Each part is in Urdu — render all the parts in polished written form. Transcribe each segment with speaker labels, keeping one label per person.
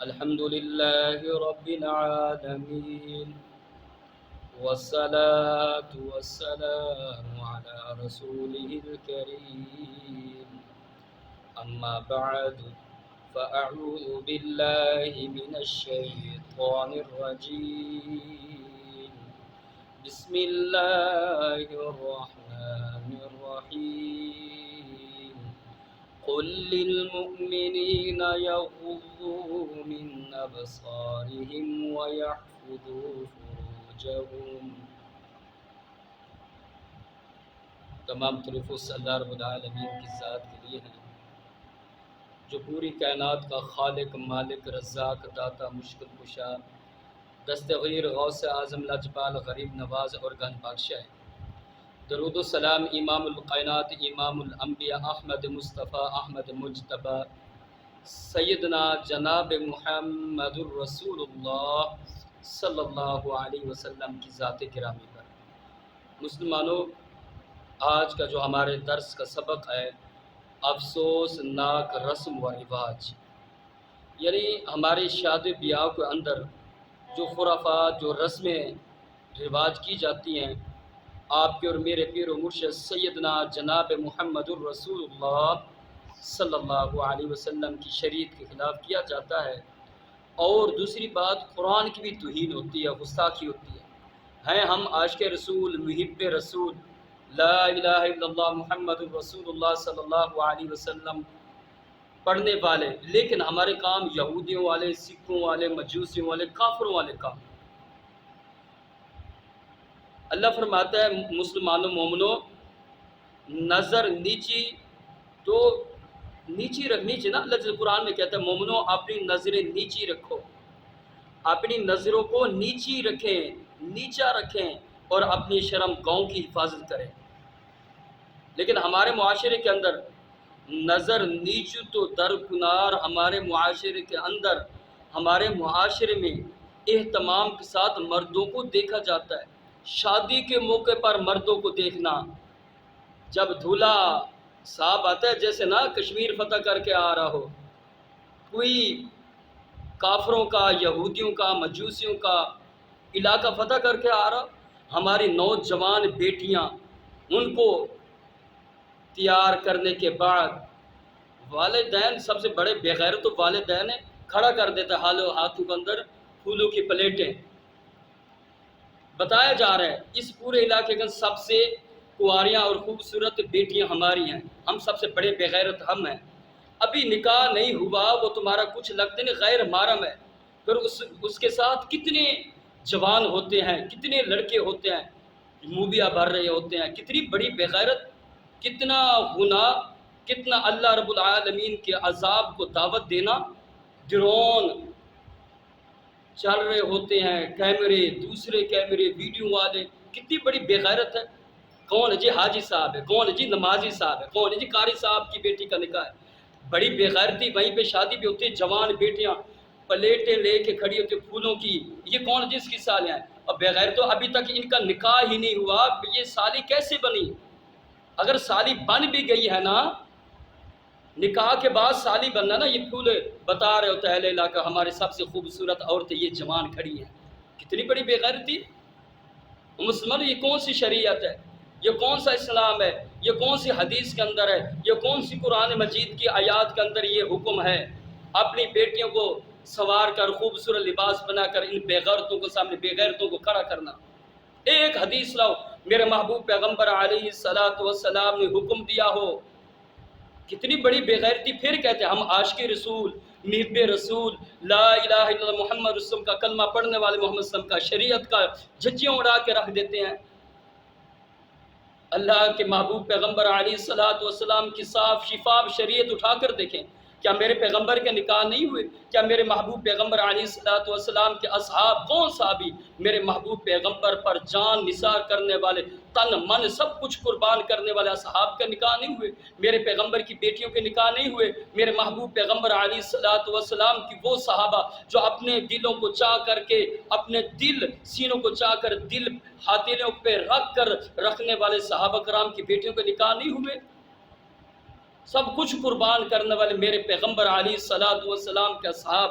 Speaker 1: الحمد لله رب العالمين، والصلاة والسلام على رسوله الكريم. أما بعد، فأعوذ بالله من الشيطان الرجيم. بسم الله الرحمن الرحيم. قل للمؤمنين يغضوا من أبصارهم ويحفظوا فروجهم. تمام تعریف اس اللہ رب العالمین کی ذات کے لیے ہیں جو پوری کائنات کا خالق، مالک، رزاق، داتا، مشکل کشا، دستغیر، غوث اعظم، لجپال، غریب نواز اور گنج بادشاہ ہے۔ درود و سلام امام القائنات، امام الانبیاء، احمد مصطفیٰ، احمد مجتبیٰ، سیدنا جناب محمد الرسول اللہ صلی اللہ علیہ وسلم کی ذات گرامی پر۔ مسلمانوں، آج کا جو ہمارے درس کا سبق ہے، افسوس ناک رسم و رواج، یعنی ہماری شادی بیاہ کے اندر جو خرافات، جو رسمیں رواج کی جاتی ہیں، آپ کے اور میرے پیر و مرشد سیدنا جناب محمد الرسول اللہ صلی اللہ علیہ وسلم کی شریعت کے خلاف کیا جاتا ہے۔ اور دوسری بات، قرآن کی بھی توہین ہوتی ہے، گستاخی ہوتی ہے۔ ہیں ہم عاشق رسول، محب رسول، لا الہ الا اللہ محمد الرسول اللہ صلی اللہ علیہ وسلم پڑھنے والے، لیکن ہمارے کام یہودیوں والے، سکھوں والے، مجوسیوں والے، کافروں والے کام۔ اللہ فرماتا ہے مسلمانوں، مومنوں، نظر نیچی تو نیچی رکھنی چاہیے نا۔ اللہ جل قرآن میں کہتا ہے مومنوں اپنی نظریں نیچی رکھو، اپنی نظروں کو نیچی رکھیں، نیچا رکھیں اور اپنی شرم گاؤں کی حفاظت کریں۔ لیکن ہمارے معاشرے کے اندر نظر نیچو تو درکنار، ہمارے معاشرے کے اندر، ہمارے معاشرے میں اہتمام کے ساتھ مردوں کو دیکھا جاتا ہے۔ شادی کے موقع پر مردوں کو دیکھنا، جب دھولا صاحب آتا ہے، جیسے نا کشمیر فتح کر کے آ رہا ہو، کوئی کافروں کا، یہودیوں کا، مجوسیوں کا علاقہ فتح کر کے آ رہا، ہماری نوجوان بیٹیاں ان کو تیار کرنے کے بعد والدین، سب سے بڑے بغیر تو والدین کھڑا کر دیتا ہاتھوں کے اندر پھولوں کی پلیٹیں۔ بتایا جا رہا ہے اس پورے علاقے کے سب سے کنواریاں اور خوبصورت بیٹیاں ہماری ہیں، ہم سب سے بڑے بغیرت ہم ہیں۔ ابھی نکاح نہیں ہوا، وہ تمہارا کچھ لگتے نہیں، غیر محرم ہے۔ پھر اس کے ساتھ کتنے جوان ہوتے ہیں، کتنے لڑکے ہوتے ہیں، موبیاں بھر رہے ہوتے ہیں۔ کتنی بڑی بغیرت، کتنا گناہ، کتنا اللہ رب العالمین کے عذاب کو دعوت دینا۔ ڈرون چل رہے ہوتے ہیں، کیمرے، دوسرے کیمرے، ویڈیو والے، کتنی بڑی بغیرت ہے۔ کون ہے جی حاجی صاحب ہے، کون ہے جی نمازی صاحب ہے، کون ہے جی قاری صاحب کی بیٹی کا نکاح ہے۔ بڑی بغیرتی وہیں پہ شادی بھی ہوتی ہے، جوان بیٹیاں پلیٹیں لے کے کھڑی ہوتی پھولوں کی، یہ کون جس کی سالیاں ہیں۔ اور بغیر تو ابھی تک ان کا نکاح ہی نہیں ہوا، یہ سالی کیسے بنی؟ اگر سالی بن بھی گئی ہے نا، نکاح کے بعد سالی بننا نا، یہ پھول بتا رہے ہوتا ہے اہل علاقہ ہمارے سب سے خوبصورت عورتیں یہ جوان کھڑی ہیں۔ کتنی بڑی بےغیرتی۔ مسلمان، یہ کون سی شریعت ہے؟ یہ کون سا اسلام ہے؟ یہ کون سی حدیث کے اندر ہے؟ یہ کون سی قرآن مجید کی آیات کے اندر یہ حکم ہے اپنی بیٹیوں کو سوار کر خوبصورت لباس بنا کر ان بےغیرتوں کو سامنے، بےغیرتوں کو کھڑا کرنا؟ ایک حدیث لاؤ میرے محبوب پیغمبر علیہ السلام نے حکم دیا ہو۔ کتنی بڑی بےغیرتی۔ پھر کہتے ہیں ہم عاشق رسول، محب رسول، لا الہ الا اللہ محمد رسول کا کلمہ پڑھنے والے محمد صلی اللہ علیہ وسلم کا، شریعت کا جھجیاں اڑا کے رکھ دیتے ہیں۔ اللہ کے محبوب پیغمبر علیہ السلام کی صاف شفاف شریعت اٹھا کر دیکھیں، کیا میرے پیغمبر کے نکاح نہیں ہوئے؟ کیا میرے محبوب پیغمبر علیہ السلام کے اصحاب، کون صحابی میرے محبوب پیغمبر پر جان نثار کرنے والے، تن من سب کچھ قربان کرنے والے اصحاب کے نکاح نہیں ہوئے؟ میرے پیغمبر کی بیٹیوں کے نکاح نہیں ہوئے؟ میرے محبوب پیغمبر علیہ السلام کی وہ صحابہ جو اپنے دلوں کو چاہ کر کے، اپنے دل سینوں کو چاہ کر دل ہاتھیلیوں پہ رکھ کر رکھنے والے صحابہ کرام کی بیٹیوں کے نکاح نہیں ہوئے؟ سب کچھ قربان کرنے والے میرے پیغمبر علیہ السلام کے اصحاب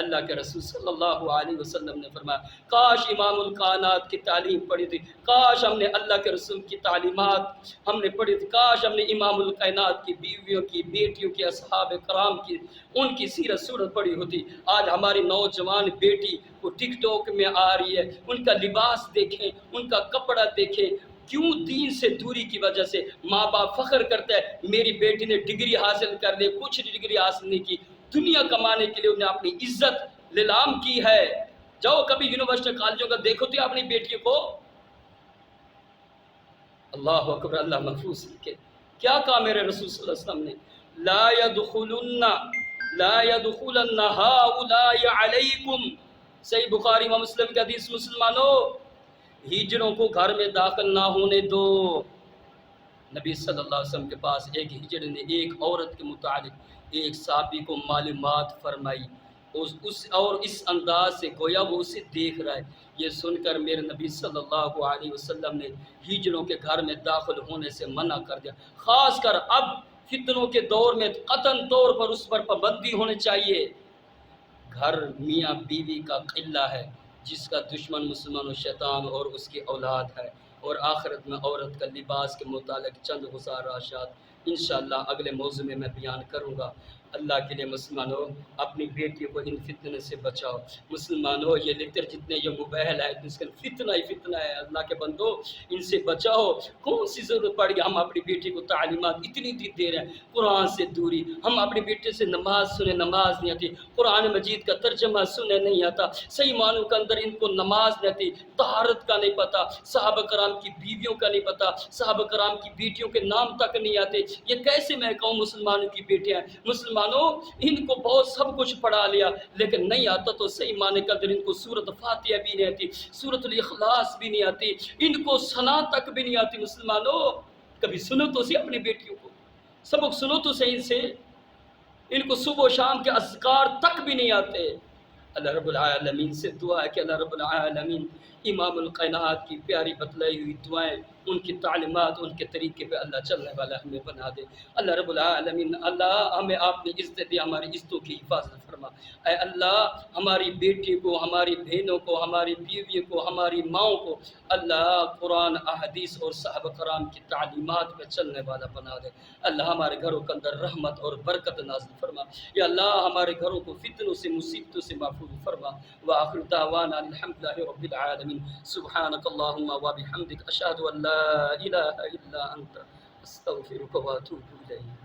Speaker 1: اللہ کے رسول صلی اللہ علیہ وسلم نے فرمایا کاش امام الکائنات کی تعلیم پڑھی تھی، کاش ہم نے اللہ کے رسول کی تعلیمات ہم نے پڑھی تھی، کاش ہم نے امام الکائنات کی بیویوں کی، بیٹیوں کی، اصحاب کرام کی، ان کی سیرت صورت پڑھی ہوتی۔ آج ہماری نوجوان بیٹی وہ ٹک ٹاک میں آ رہی ہے، ان کا لباس دیکھیں، ان کا کپڑا دیکھیں، کیوں؟ دین سے دوری کی وجہ سے۔ ماں باپ فخر کرتا ہے میری بیٹی نے ڈگری حاصل کر لی، کچھ ڈگری حاصل نہیں کی، دنیا کمانے کے لیے انہیں اپنی عزت نیلام کی ہے۔ جاؤ کبھی یونیورسٹی کالجوں کا دیکھو تو اپنی بیٹی کو۔ اللہ اکبر، اللہ محفوظ رکھے۔ کیا کہا میرے رسول صلی اللہ علیہ وسلم نے؟ لا يدخلن هؤلاء علیکم، صحیح بخاری و مسلم کی حدیث۔ مسلمانوں، ہجڑوں کو گھر میں داخل نہ ہونے دو۔ نبی صلی اللہ علیہ وسلم کے پاس ایک ہجڑ نے ایک عورت کے متعلق ایک صحابی کو معلومات فرمائی، اور اس انداز سے گویا وہ اسے دیکھ رہا ہے۔ یہ سن کر میرے نبی صلی اللہ علیہ وسلم نے ہجڑوں کے گھر میں داخل ہونے سے منع کر دیا۔ خاص کر اب فتنوں کے دور میں قطعاً طور پر اس پر پابندی ہونی چاہیے۔ گھر میاں بیوی کا قلعہ ہے جس کا دشمن مسلمان و شیطان اور اس کی اولاد ہے، اور آخرت میں عورت کا لباس کے متعلق چند گزارشات انشاءاللہ اگلے موضوع میں بیان کروں گا۔ اللہ کے لیے مسلمانوں اپنی بیٹیوں کو ان فتنے سے بچاؤ۔ مسلمانوں یہ لیکچر جتنے یہ موبائل ہے اس کا فتنہ ہی فتنہ ہے، اللہ کے بندو ان سے بچاؤ۔ کون سی ضرورت پڑ گئی؟ ہم اپنی بیٹی کو تعلیمات اتنی دے رہے ہیں، قرآن سے دوری، ہم اپنی بیٹے سے نماز سنے، نماز نہیں آتی، قرآن مجید کا ترجمہ سنے نہیں آتا، صحیح معنوں کے اندر ان کو نماز نہیں آتی، طہارت کا نہیں پتہ، صحابہ کرام کی بیویوں کا نہیں پتہ، صحابہ کرام کی بیٹیوں کے نام تک نہیں آتے۔ یہ کیسے میں کہوں مسلمانوں کی بیٹیاں؟ مسلمانوں ان کو بہت سب کچھ پڑھا لیا لیکن نہیں آتا تو صحیح معنی کا اندر ان کو سورۃ فاتحہ بھی نہیں آتی، سورۃ الاخلاص بھی نہیں آتی، ان کو ثنا تک بھی نہیں آتی۔ مسلمانوں کبھی سنو تو صحیح اپنی بیٹیوں کو، سبق سنو تو صحیح سے، ان کو صبح و شام کے اذکار تک بھی نہیں آتے۔ اللہ رب العالمین سے دعا ہے کہ اللہ رب العالمین امام الکائنات کی پیاری بتلائی ہوئی دعائیں، ان کی تعلیمات، ان کے طریقے پہ اللہ چلنے والا ہمیں بنا دے۔ اللہ رب العالمین اللہ ہمیں آپ نے عزت دی، ہماری عزتوں کی حفاظت فرما۔ اے اللہ ہماری بیٹی کو، ہماری بہنوں کو، ہماری بیوی کو، ہماری ماؤں کو اللہ قرآن، احادیث اور صحابہ کرام کی تعلیمات پہ چلنے والا بنا دے۔ اللہ ہمارے گھروں کے اندر رحمت اور برکت نازل فرما۔ یا اللہ ہمارے گھروں کو فتنوں سے، مصیبتوں سے محفوظ فرما۔ وآخر دعوانا الحمدللہ رب العالمین۔ سبحانک اللہم وبحمدک، اشہد ان لا الہ الا انت، استغفرک واتوب الیک۔